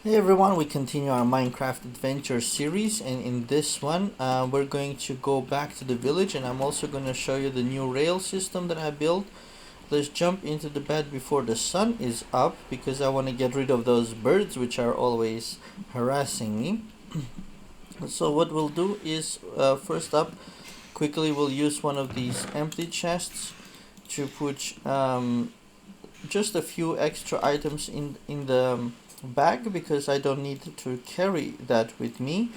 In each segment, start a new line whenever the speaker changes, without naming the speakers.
Hey everyone, we continue our Minecraft adventure series, and in this one we're going to go back to the village, and I'm also going to show you the new rail system that I built. Let's jump into the bed before the sun is up because I want to get rid of those birds which are always harassing me. So what we'll do is first up, quickly we'll use one of these empty chests to put just a few extra items in the bag because I don't need to carry that with me,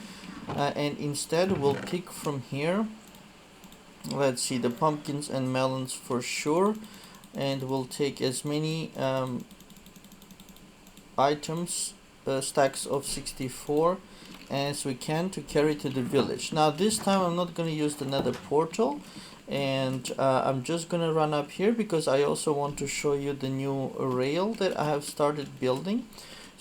and instead we'll pick from here. Let's see, the pumpkins and melons for sure, and we'll take as many items, stacks of 64 as we can to carry to the village. Now this time I'm not going to use the nether portal, and I'm just gonna run up here because I also want to show you the new rail that I have started building.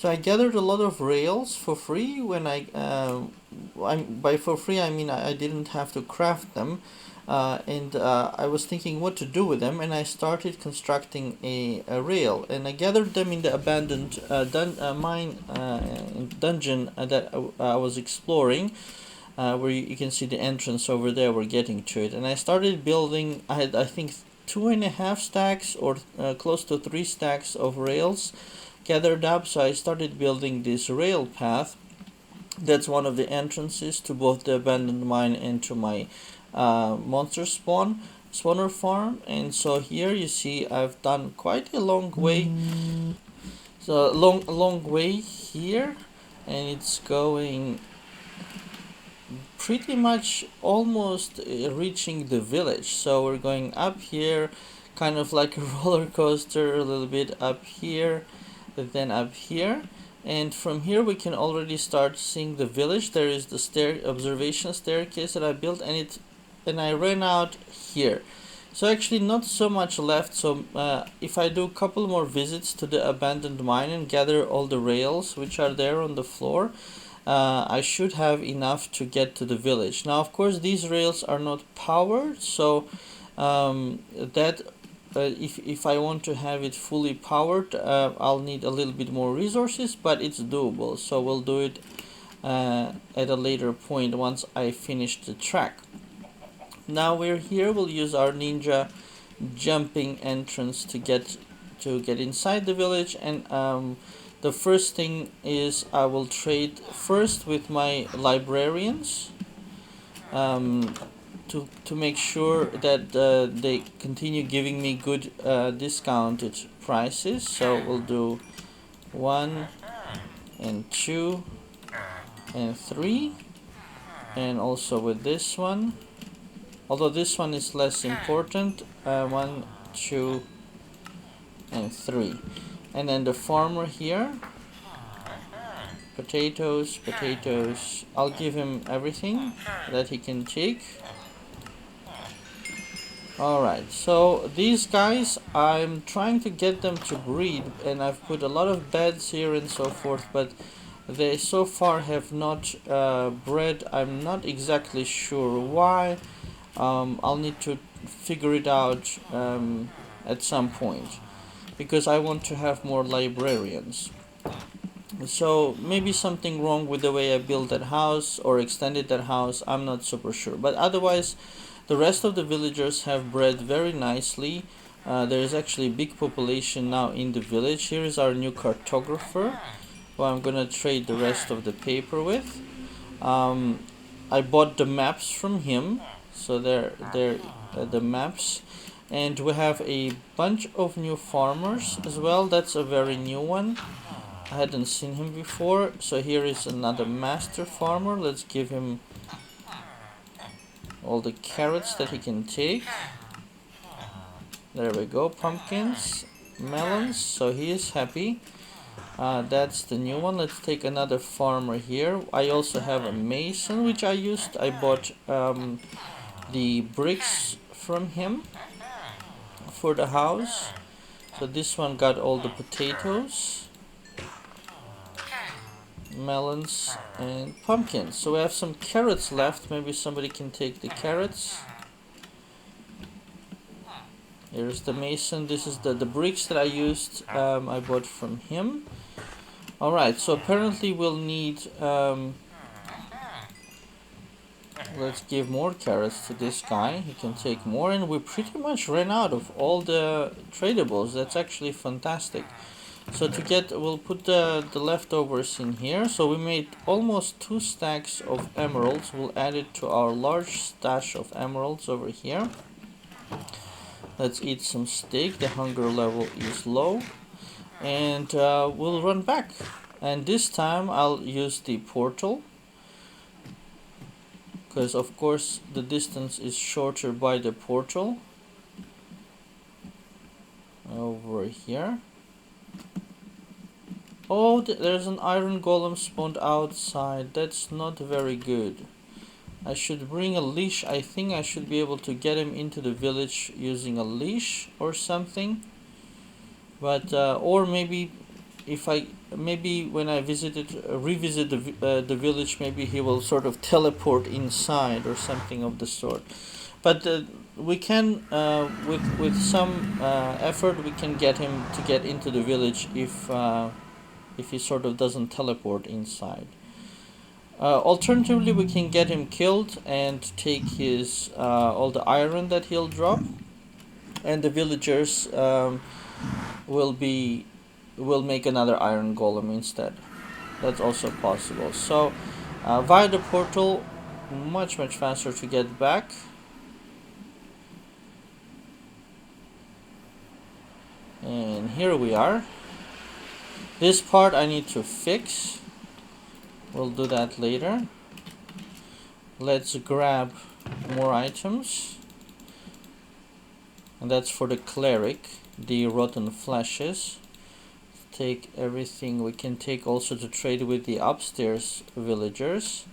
So I gathered a lot of rails for free when by for free I mean I didn't have to craft them, and I was thinking what to do with them, and I started constructing a rail, and I gathered them in the abandoned mine dungeon that I was exploring, where you can see the entrance over there. We're getting to it, and I started building. I had, I think, 2.5 stacks or close to 3 stacks of rails gathered up, so I started building this rail path. That's one of the entrances to both the abandoned mine and to my monster spawner farm. And so here you see I've done quite a long way, so long way here, and it's going pretty much almost reaching the village. So we're going up here, kind of like a roller coaster, a little bit up here, then up here, and from here we can already start seeing the village. There is the observation staircase that I built, and I ran out here. So actually not so much left. So if I do a couple more visits to the abandoned mine and gather all the rails which are there on the floor, I should have enough to get to the village. Now of course these rails are not powered, so if I want to have it fully powered, I'll need a little bit more resources, but it's doable. So we'll do it at a later point once I finish the track. Now we're here, we'll use our ninja jumping entrance to get inside the village, and the first thing is I will trade first with my librarians, to make sure that they continue giving me good discounted prices. So we'll do 1 and 2 and 3, and also with this one, although this one is less important, 1, 2 and 3. And then the farmer here, potatoes, I'll give him everything that he can take. Alright, so these guys, I'm trying to get them to breed, and I've put a lot of beds here and so forth, but they so far have not bred. I'm not exactly sure why. I'll need to figure it out at some point, because I want to have more librarians. So maybe something wrong with the way I built that house or extended that house, I'm not super sure, but otherwise the rest of the villagers have bred very nicely. There is actually a big population now in the village. Here is our new cartographer, who I'm gonna trade the rest of the paper with. I bought the maps from him, so they're the maps. And we have a bunch of new farmers as well. That's a very new one. I hadn't seen him before. So here is another master farmer. Let's give him all the carrots that he can take. There we go. Pumpkins, melons. So he is happy. That's the new one. Let's take another farmer here. I also have a mason which I used. I bought the bricks from him for the house. So this one got all the potatoes, melons and pumpkins. So we have some carrots left. Maybe somebody can take the carrots. Here's the mason. This is the bricks that I used. I bought from him. Alright, so apparently we'll need, let's give more carrots to this guy. He can take more, and we pretty much ran out of all the tradables. That's actually fantastic. So to get, we'll put the leftovers in here. So we made almost 2 stacks of emeralds. We'll add it to our large stash of emeralds over here. Let's eat some steak. The hunger level is low. And we'll run back. And this time I'll use the portal, because of course the distance is shorter by the portal. Over here. Oh, there's an iron golem spawned outside. That's not very good. I should bring a leash. I think I should be able to get him into the village using a leash or something. But or maybe if maybe when I revisit the village, maybe he will sort of teleport inside or something of the sort. But we can, with some effort, we can get him to get into the village if he sort of doesn't teleport inside. Alternatively, we can get him killed and take his all the iron that he'll drop, and the villagers will make another iron golem instead. That's also possible. So via the portal, much faster to get back. And here we are. This part I need to fix. We'll do that later. Let's grab more items. And that's for the cleric, the rotten fleshes. Take everything we can take also to trade with the upstairs villagers.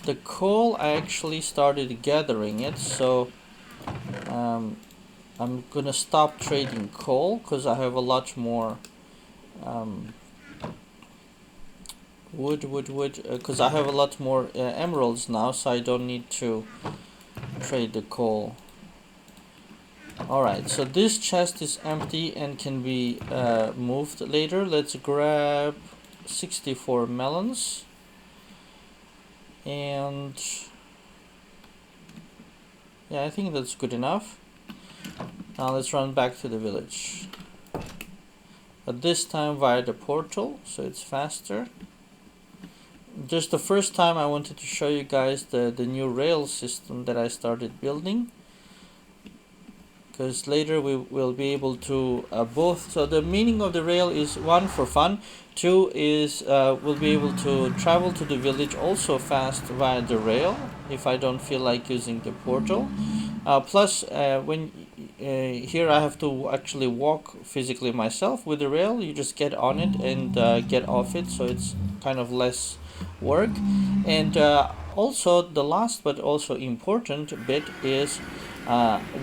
The coal, I actually started gathering it, so I'm gonna stop trading coal because I have a lot more wood, because I have a lot more emeralds now, so I don't need to trade the coal. Alright, so this chest is empty and can be moved later. Let's grab 64 melons. And yeah, I think that's good enough. Now let's run back to the village. But this time via the portal, so it's faster. Just the first time I wanted to show you guys the new rail system that I started building, because later we will be able to both. So the meaning of the rail is, 1, for fun, 2 is we'll be able to travel to the village also fast via the rail if I don't feel like using the portal. Plus when here I have to actually walk physically myself. With the rail you just get on it and get off it, so it's kind of less work. And also the last but also important bit is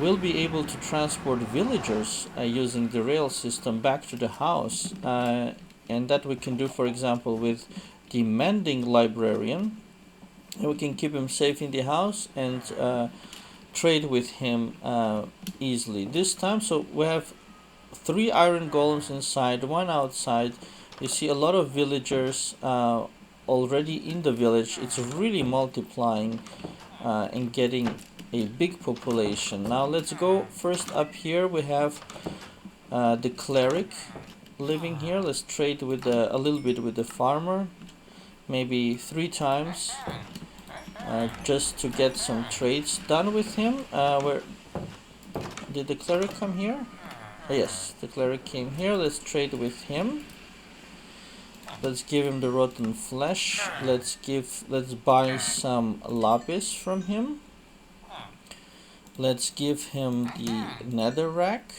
we'll be able to transport villagers using the rail system back to the house, and that we can do, for example, with the mending librarian. And we can keep him safe in the house and trade with him easily this time. So we have 3 iron golems inside, 1 outside. You see a lot of villagers already in the village. It's really multiplying and getting a big population. Now let's go first up here. We have the cleric living here. Let's trade with a little bit with the farmer, maybe 3 times, just to get some trades done with him. Where did the cleric come here? Yes, the cleric came here. Let's trade with him. Let's give him the rotten flesh. Let's buy some lapis from him. Let's give him the nether rack,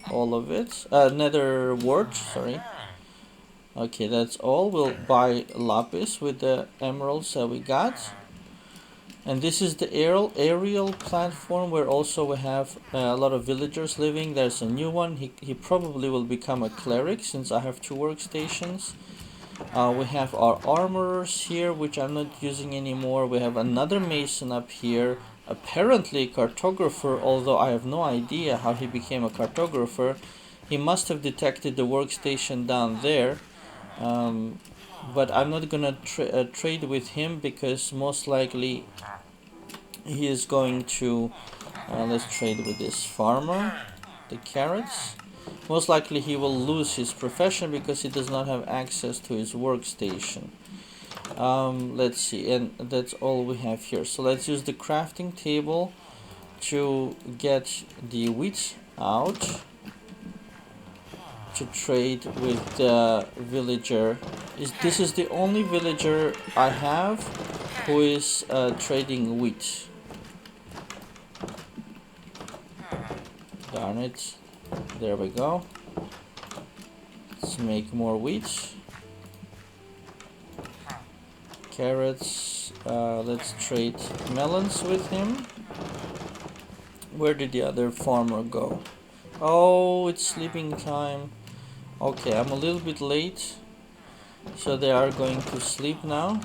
all of it. Nether wart, sorry. Okay, that's all. We'll buy lapis with the emeralds that we got. And this is the aerial platform where also we have a lot of villagers living. There's a new one. He probably will become a cleric since I have 2 workstations. We have our armorers here, which I'm not using anymore. We have another mason up here. Apparently cartographer, although I have no idea how he became a cartographer. He must have detected the workstation down there but I'm not gonna trade with him because most likely he is going to let's trade with this farmer, the carrots. Most likely he will lose his profession because he does not have access to his workstation. Let's see, and that's all we have here. So let's use the crafting table to get the wheat out to trade with the villager. This is the only villager I have who is trading wheat. Darn it. There we go. Let's make more wheat. Carrots. Let's trade melons with him. Where did the other farmer go? Oh, it's sleeping time. Okay, I'm a little bit late. So they are going to sleep now.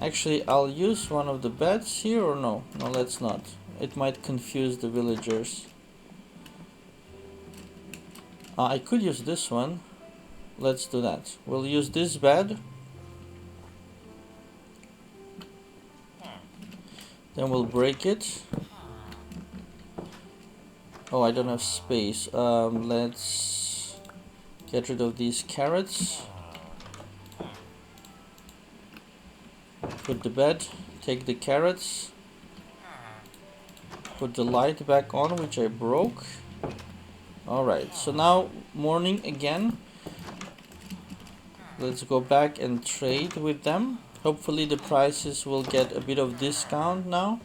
Actually, I'll use one of the beds here, or no? No, let's not. It might confuse the villagers. I could use this one. Let's do that. We'll use this bed. Then we'll break it. Oh, I don't have space. Let's get rid of these carrots. Put the bed. Take the carrots. Put the light back on, which I broke. Alright, so now morning again. Let's go back and trade with them. Hopefully the prices will get a bit of discount now.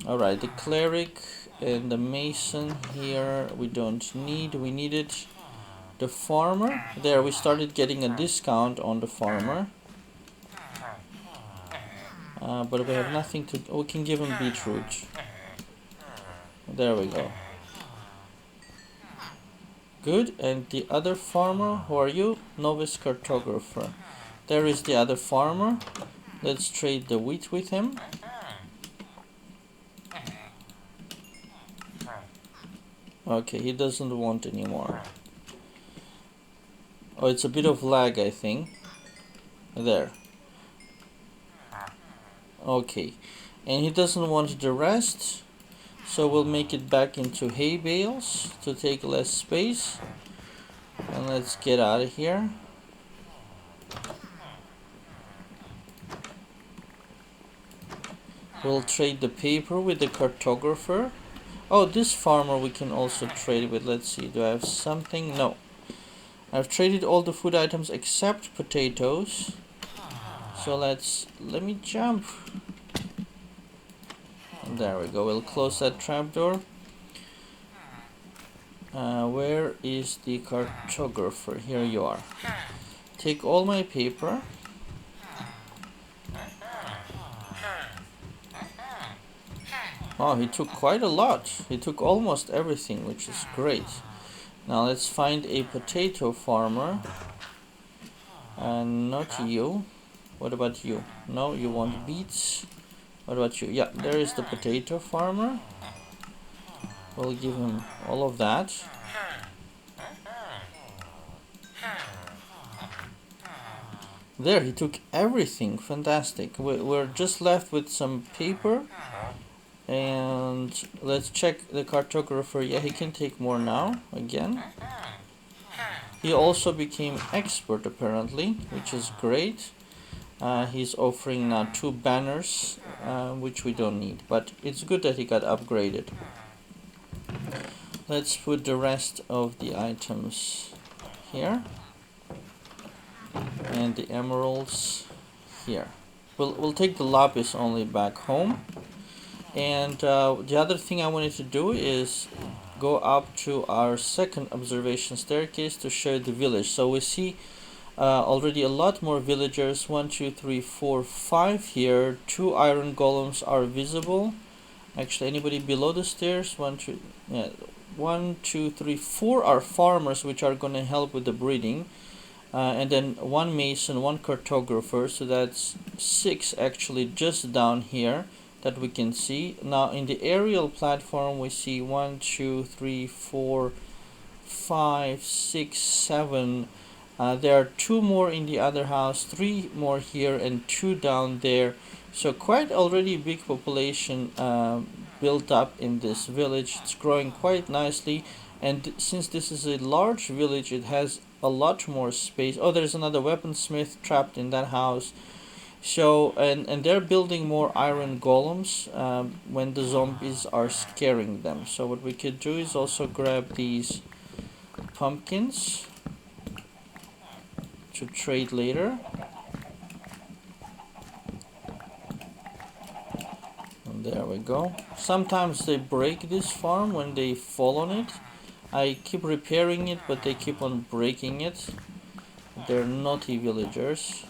Alright, the cleric and the mason here we don't need. We needed the farmer. There, we started getting a discount on the farmer. But we have nothing to... we can give him beetroot. There we go. Good, and the other farmer, who are you? Novice cartographer. There is the other farmer. Let's trade the wheat with him. Okay, he doesn't want anymore. Oh, it's a bit of lag, I think. There. Okay, and he doesn't want the rest. So we'll make it back into hay bales to take less space. And let's get out of here. We'll trade the paper with the cartographer. Oh, this farmer we can also trade with. Let's see, do I have something? No. I've traded all the food items except potatoes. So let me jump. There we go, we'll close that trapdoor. Where is the cartographer? Here you are. Take all my paper. Oh, he took quite a lot. He took almost everything, which is great. Now let's find a potato farmer. Not you. What about you? No, you want beets. What about you? Yeah, there is the potato farmer. We'll give him all of that. There, he took everything. Fantastic. We're just left with some paper. And let's check the cartographer. Yeah, he can take more now. Again. He also became expert apparently, which is great. He's offering now 2 banners, which we don't need. But it's good that he got upgraded. Let's put the rest of the items here. And the emeralds here. We'll take the lapis only back home. And the other thing I wanted to do is go up to our second observation staircase to show the village. So we see already a lot more villagers. 1, 2, 3, 4, 5 here. 2 iron golems are visible. Actually, anybody below the stairs? 1, 2, yeah, 1, 2, 3, 4 are farmers, which are going to help with the breeding. And then 1 mason, 1 cartographer, so that's 6 actually just down here. that we can see. Now in the aerial platform we see 1, 2, 3, 4, 5, 6, 7. There are 2 more in the other house, 3 more here, and 2 down there. So quite already big population built up in this village. It's growing quite nicely, and since this is a large village, it has a lot more space. Oh, there's another weaponsmith trapped in that house. So and they're building more iron golems when the zombies are scaring them. So what we could do is also grab these pumpkins to trade later. And there we go. Sometimes they break this farm when they fall on it. I keep repairing it, but they keep on breaking it. They're naughty villagers.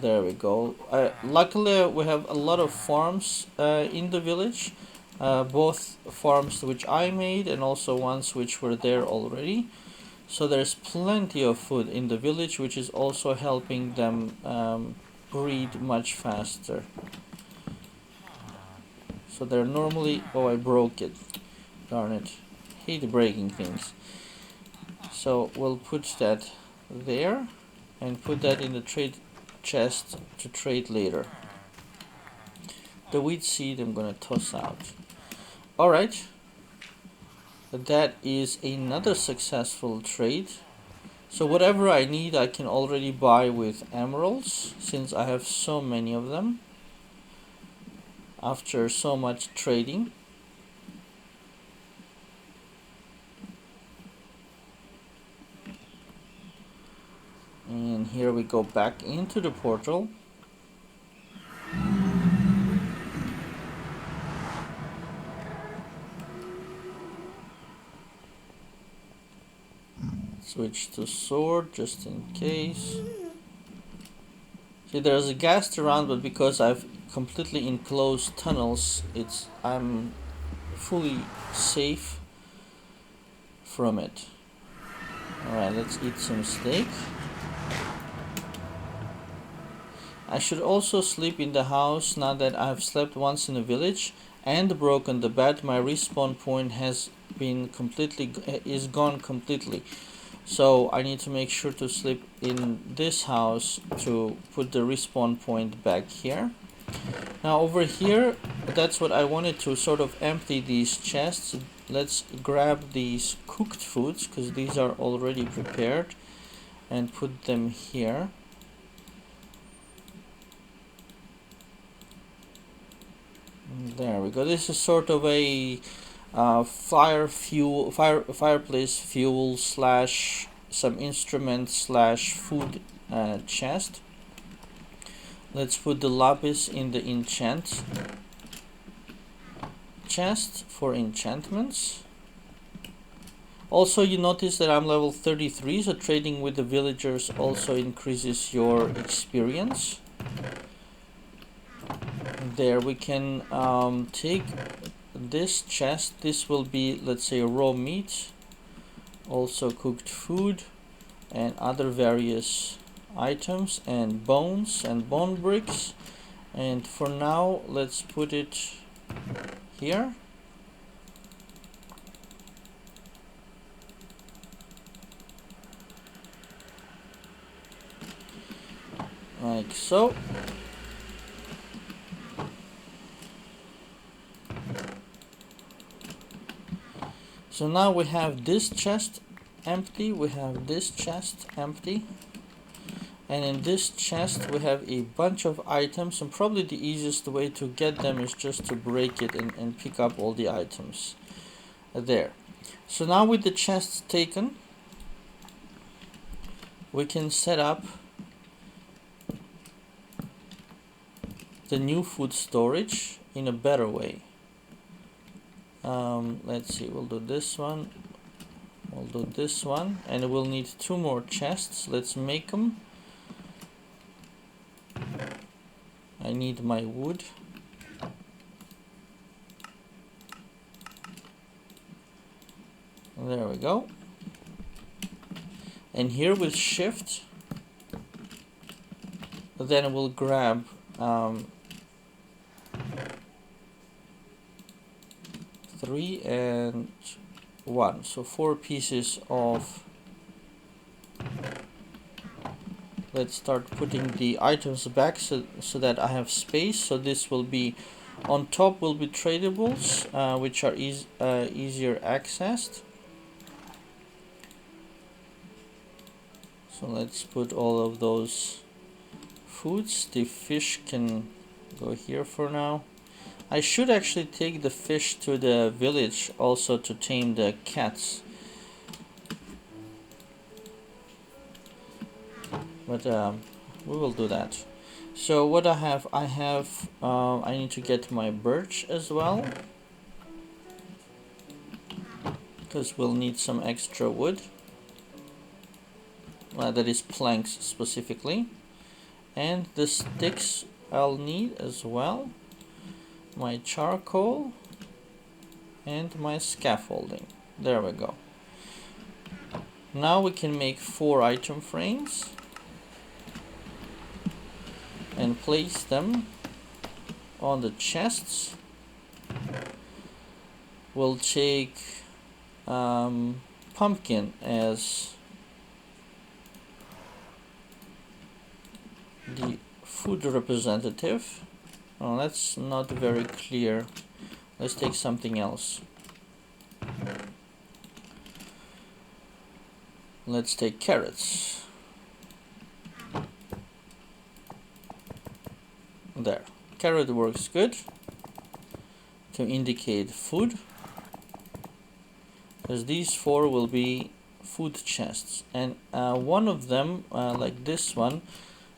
There we go. Luckily we have a lot of farms in the village. Both farms which I made and also ones which were there already. So there's plenty of food in the village, which is also helping them breed much faster. So they're normally... Oh, I broke it. Darn it. Hate breaking things. So we'll put that there and put that in the trade chest to trade later. The wheat seed I'm gonna toss out. Alright. That is another successful trade. So whatever I need I can already buy with emeralds, since I have so many of them after so much trading. And here we go back into the portal. Switch to sword just in case. See, there's a ghast around, but because I've completely enclosed tunnels, I'm fully safe from it. Alright, let's eat some steak. I should also sleep in the house. Now that I've slept once in a village and broken the bed, my respawn point has been is gone completely. So I need to make sure to sleep in this house to put the respawn point back here. Now over here, that's what I wanted to sort of empty these chests. Let's grab these cooked foods, because these are already prepared, and put them here. There we go. This is sort of a fireplace fuel slash some instrument slash food chest. Let's put the lapis in the enchant chest for enchantments. Also, you notice that I'm level 33, so trading with the villagers also increases your experience. There we can take this chest. This will be, let's say, raw meat, also cooked food and other various items, and bones and bone bricks. And for now let's put it here. Like so. So now we have this chest empty, we have this chest empty, and in this chest we have a bunch of items, and probably the easiest way to get them is just to break it and pick up all the items there. So now with the chests taken, we can set up the new food storage in a better way. Let's see, we'll do this one, we'll do this one, and we'll need 2 more chests. Let's make them. I need my wood. There we go. And here with shift, then we'll grab 3 and 1, so 4 pieces of. Let's start putting the items back so that I have space. So this will be on top, will be tradables, which are easier accessed. So let's put all of those foods. The fish can go here for now. I should actually take the fish to the village also to tame the cats. But we will do that. So what I have, I need to get my birch as well, because we'll need some extra wood. That is planks specifically. And the sticks I'll need as well. My charcoal and my scaffolding. There we go. Now we can make 4 item frames and place them on the chests. We'll take pumpkin as the food representative. Oh, that's not very clear. Let's take something else. Let's take carrots. There. Carrot works good to indicate food, because these 4 will be food chests, and one of them, like this one,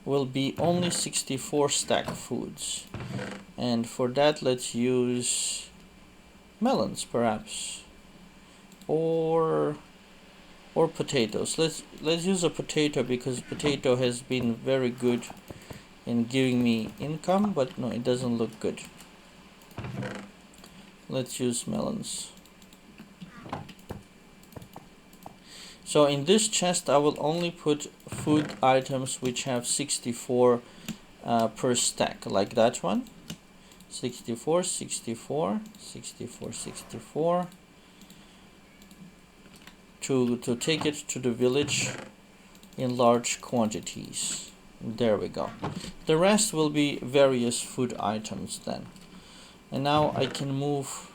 will be only 64 stack foods. And for that, let's use melons perhaps, or potatoes. Let's use a potato, because potato has been very good in giving me income, but no, it doesn't look good. Let's use melons. So in this chest I will only put food items which have 64 per stack, like that one. 64, 64, 64, 64. To take it to the village in large quantities. There we go. The rest will be various food items then. And now I can move.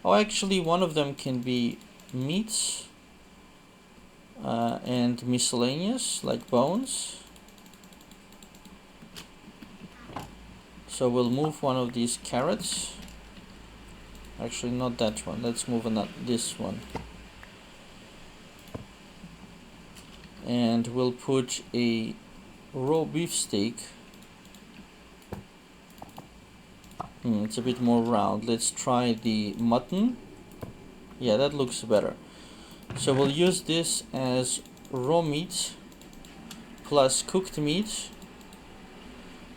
Oh, actually one of them can be meats and miscellaneous, like bones. So we'll move one of these carrots. Actually not that one. Let's move this one. And we'll put a raw beef steak. It's a bit more round. Let's try the mutton. Yeah, that looks better. So we'll use this as raw meat plus cooked meat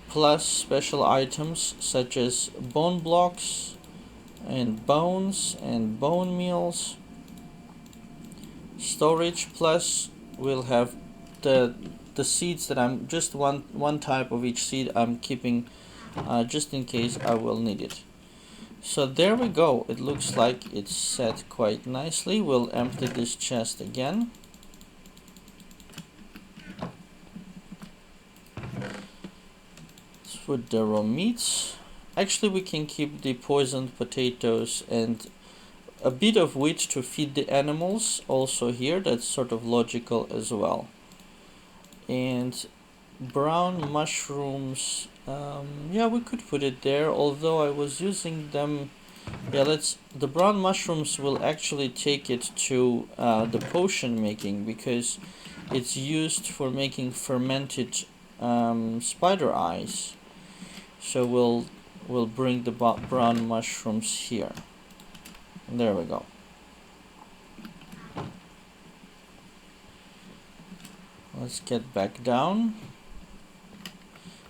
plus special items such as bone blocks and bones and bone meals. Storage, plus we'll have the seeds that I'm just one type of each seed I'm keeping just in case I will need it. So there we go. It looks like it's set quite nicely. We'll empty this chest again. Let's put the raw meats. Actually we can keep the poisoned potatoes and a bit of wheat to feed the animals also here. That's sort of logical as well. And brown mushrooms, yeah, we could put it there, although I was using them. Yeah, the brown mushrooms will actually take it to the potion making, because it's used for making fermented spider eyes. So we'll bring the brown mushrooms here. There we go. Let's get back down.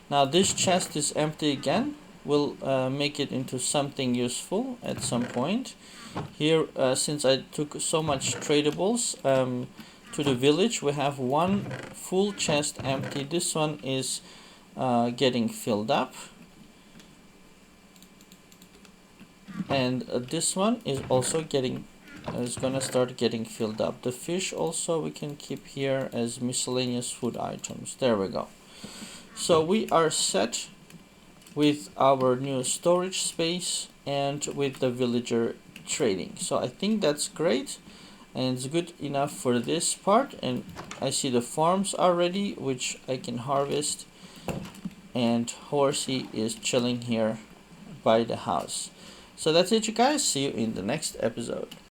Now this chest is empty again. We'll make it into something useful at some point. Here, since I took so much tradables, to the village. We have one full chest empty. This one is getting filled up, and this one is also getting is gonna start getting filled up. The fish also we can keep here as miscellaneous food items. There we go. So we are set with our new storage space and with the villager trading. So I think that's great, and it's good enough for this part. And I see the farms are ready, which I can harvest, and Horsey is chilling here by the house. So that's it, you guys. See you in the next episode.